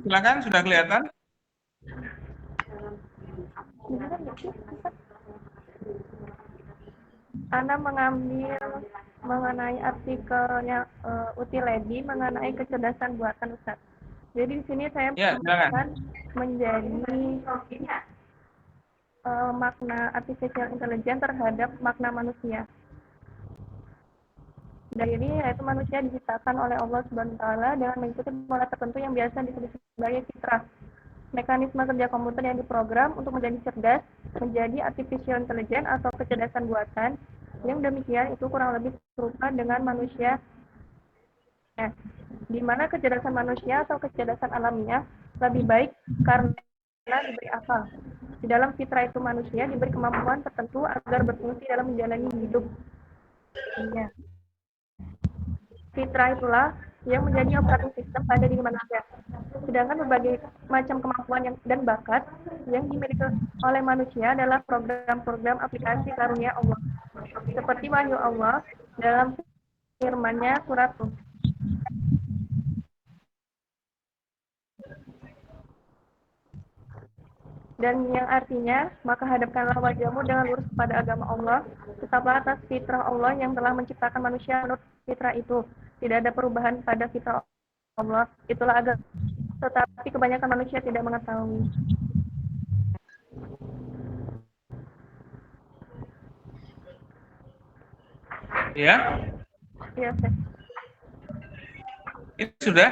Silakan, sudah kelihatan? Ana mengambil mengenai artikelnya Utiledi mengenai kecerdasan buatan Ustaz. Jadi di sini saya menemukan menjadi makna artificial intelligence terhadap makna manusia. Dari ini yaitu manusia diciptakan oleh Allah Subhanahu wa taala dengan mengikuti pola tertentu yang biasa disebut sebagai fitrah. Mekanisme kerja komputer yang diprogram untuk menjadi cerdas menjadi artificial intelligence atau kecerdasan buatan yang demikian itu kurang lebih serupa dengan manusia. Di mana kecerdasan manusia atau kecerdasan alamiah lebih baik karena diberi akal. Di dalam fitrah itu manusia diberi kemampuan tertentu agar berfungsi dalam menjalani hidup. Fitrah itulah yang menjadi operating system pada diri manusia. Sedangkan berbagai macam kemampuan dan bakat yang dimiliki oleh manusia adalah program-program aplikasi karunia Allah. Seperti wahyu Allah dalam firman-Nya surat Rum. Dan yang artinya, maka hadapkanlah wajahmu dengan lurus kepada agama Allah, tetaplah atas fitrah Allah yang telah menciptakan manusia menurut fitrah itu. Tidak ada perubahan pada fitrah Allah, itulah agama. Tetapi kebanyakan manusia tidak mengetahui. Ya? Iya, Ustaz. Itu sudah?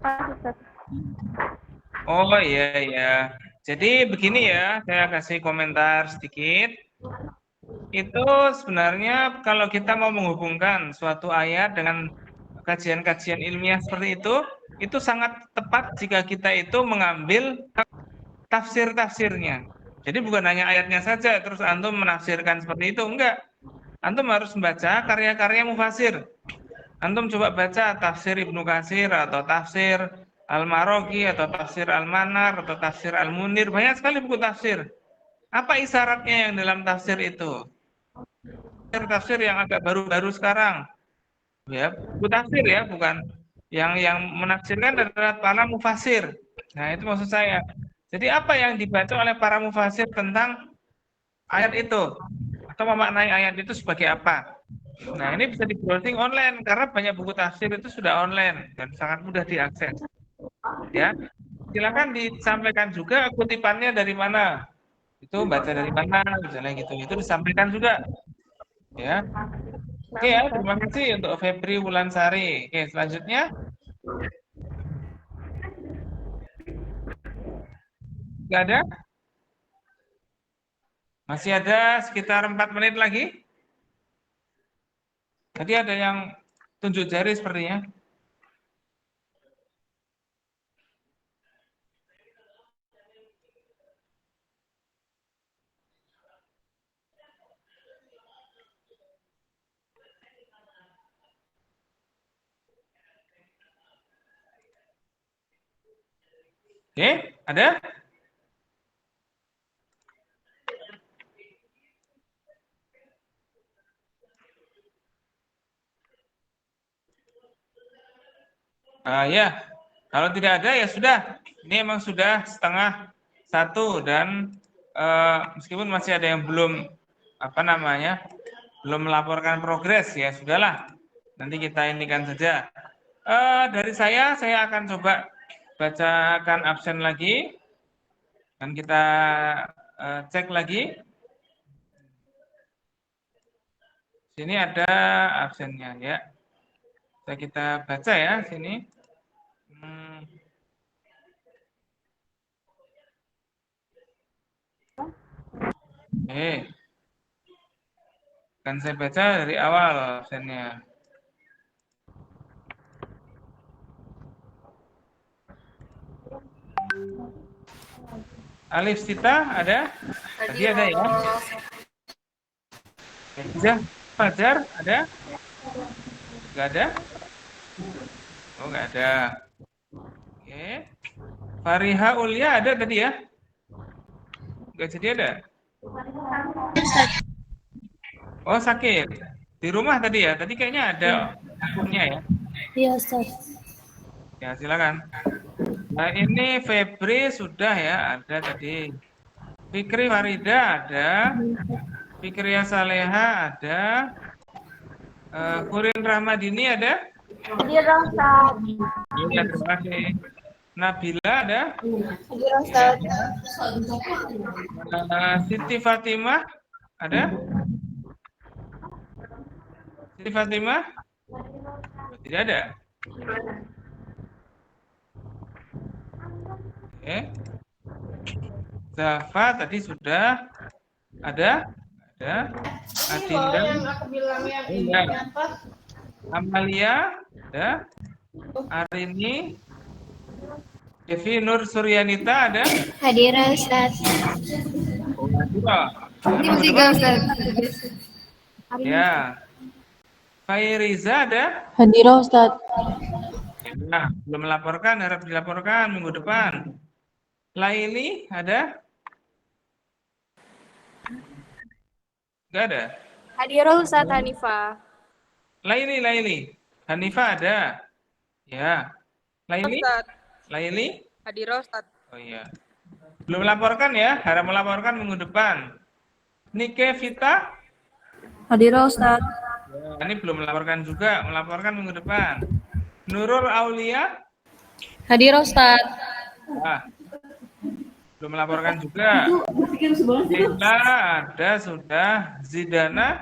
Ustaz. Oh iya. Jadi begini ya, saya kasih komentar sedikit. Itu sebenarnya kalau kita mau menghubungkan suatu ayat dengan kajian-kajian ilmiah seperti itu sangat tepat jika kita itu mengambil tafsir-tafsirnya. Jadi bukan hanya ayatnya saja, terus antum menafsirkan seperti itu, enggak. Antum harus membaca karya-karya mufasir. Antum coba baca tafsir Ibnu Katsir atau tafsir Al-Maroki atau tafsir Al-Manar atau tafsir Al-Munir, banyak sekali buku tafsir. Apa isyaratnya yang dalam tafsir itu? Tafsir yang agak baru-baru sekarang. Ya, buku tafsir ya, bukan yang menafsirkan adalah para mufasir. Nah, itu maksud saya. Jadi apa yang dibaca oleh para mufasir tentang ayat itu atau memaknai ayat itu sebagai apa? Nah, ini bisa di browsing online karena banyak buku tafsir itu sudah online dan sangat mudah diakses. Ya, silakan disampaikan juga kutipannya dari mana. Itu baca dari mana, misalnya gitu. Itu disampaikan juga. Ya. Oke ya, terima kasih untuk Febri Wulansari. Oke, selanjutnya. Nggak ada? Masih ada sekitar 4 menit lagi. Tadi ada yang tunjuk jari sepertinya. Oke, ada? Ya, kalau tidak ada ya sudah. Ini emang sudah 12:30 dan meskipun masih ada yang belum belum melaporkan progres ya sudahlah. Nanti kita inikan saja. Dari saya akan coba bacakan absen lagi dan kita cek lagi. Sini ada absennya ya. Kita baca ya sini. Kan saya baca dari awal absennya. Alif Sita ada? Tadi ada ya? Sudah. Fajar ada? Enggak ada? Oh, enggak ada. Oke. Fariha Ulia ada tadi ya? Enggak jadi ada? Oh, sakit. Di rumah tadi ya? Tadi kayaknya ada akunnya ya? Iya, Ustaz. Ya, silakan. Nah, ini Febri sudah ya, ada tadi. Fikri Farida ada. Fikriya Saleha ada. Kurin Rahmadini ada? Hadir, Ustaz. Ya, terima kasih. Nabila ada? Hadir, Ustaz. Siti Fatimah ada? Siti Fatimah? Tidak ada. Oke. Zafa tadi sudah ada? Ada. Adinda. Amalia ada. Arini. Devi Nur Suryanita ada? Hadir, Ustaz. Oh, ada. Tim 3, Ustaz. Ya. Fairiza ada? Hadir, Ustaz. Nah, belum melaporkan, harap dilaporkan minggu depan. Laili ada? Enggak ada? Hadir Ustaz Hanifah. Laili. Hanifah ada? Ya. Laili? Laili? Hadir Ustaz. Oh iya. Belum melaporkan ya, harap melaporkan minggu depan. Nike Vita? Hadir, Ustaz. Ya, ini belum melaporkan juga, melaporkan minggu depan. Nurul Aulia? Hadir Ustaz. Nah, belum melaporkan juga. Zina ada sudah. Zidana?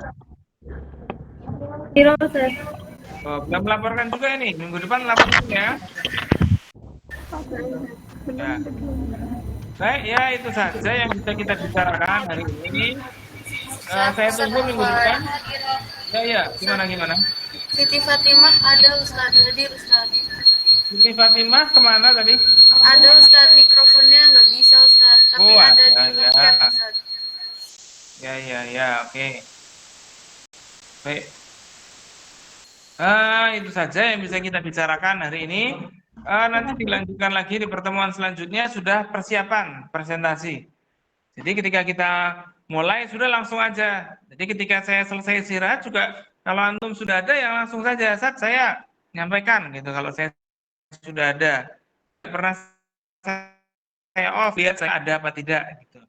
Hadir, Ustaz. Oh, belum melaporkan juga ini. Minggu depan laporkan ya. Ya. Baik, ya itu saja yang bisa kita bicarakan hari ini. Saya tunggu minggu depan. Ya, gimana? Siti Fatimah ada Ustaz, hadir Ustaz. Siti Fatimah kemana tadi? Ada Ustaz, mikrofonnya nggak bisa Ustaz, tapi ada di webcam Ustaz. Ya, oke. Baik. Itu saja yang bisa kita bicarakan hari ini. Nanti dilanjutkan lagi di pertemuan selanjutnya sudah persiapan presentasi. Jadi ketika kita mulai sudah langsung aja. Jadi ketika saya selesai istirahat juga Kalau antum sudah ada, yang langsung saja, Ustaz, saya nyampaikan gitu. Kalau saya sudah ada, pernah saya off, lihat saya ada apa tidak gitu.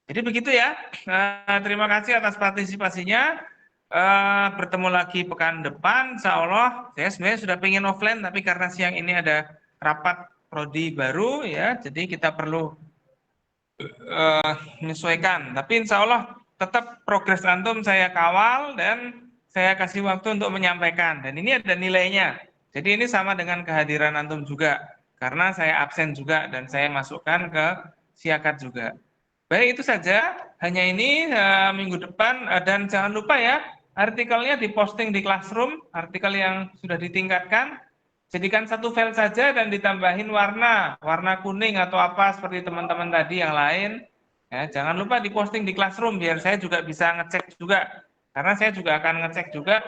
Jadi begitu ya. Terima kasih atas partisipasinya. Bertemu lagi pekan depan, insya Allah. Saya sebenarnya sudah pengen offline, tapi karena siang ini ada rapat prodi baru ya, jadi kita perlu menyesuaikan. Tapi insya Allah tetap progres antum saya kawal dan saya kasih waktu untuk menyampaikan. Dan ini ada nilainya. Jadi ini sama dengan kehadiran antum juga. Karena saya absen juga dan saya masukkan ke siakat juga. Baik, itu saja. Hanya ini minggu depan. Dan jangan lupa ya, artikelnya diposting di Classroom. Artikel yang sudah ditingkatkan. Jadikan satu file saja dan ditambahin warna kuning atau apa seperti teman-teman tadi yang lain. Ya, jangan lupa diposting di Classroom biar saya juga bisa ngecek juga. Karena saya juga akan ngecek juga,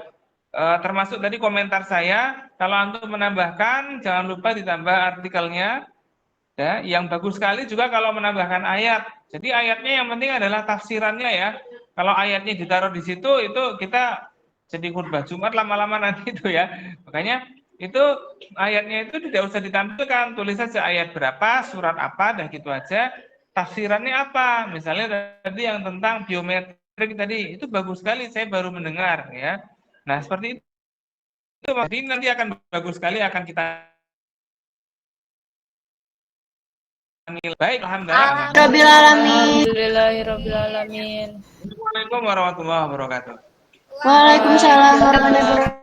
termasuk tadi komentar saya. Kalau antum menambahkan, jangan lupa ditambah artikelnya. Ya, yang bagus sekali juga kalau menambahkan ayat. Jadi ayatnya yang penting adalah tafsirannya ya. Kalau ayatnya ditaruh di situ, itu kita jadi khutbah Jumat lama-lama nanti itu ya. Makanya itu ayatnya itu tidak usah ditampilkan, tulis saja ayat berapa, surat apa, dan gitu aja. Tafsirannya apa? Misalnya tadi yang tentang biometrik tadi, itu bagus sekali, saya baru mendengar ya. Nah seperti itu. Jadi nanti akan bagus sekali, akan kita nilai. Baik, alhamdulillah. Alhamdulillahirabbil alamin. Assalamualaikum warahmatullahi wabarakatuh. Waalaikumsalam warahmatullahi wabarakatuh.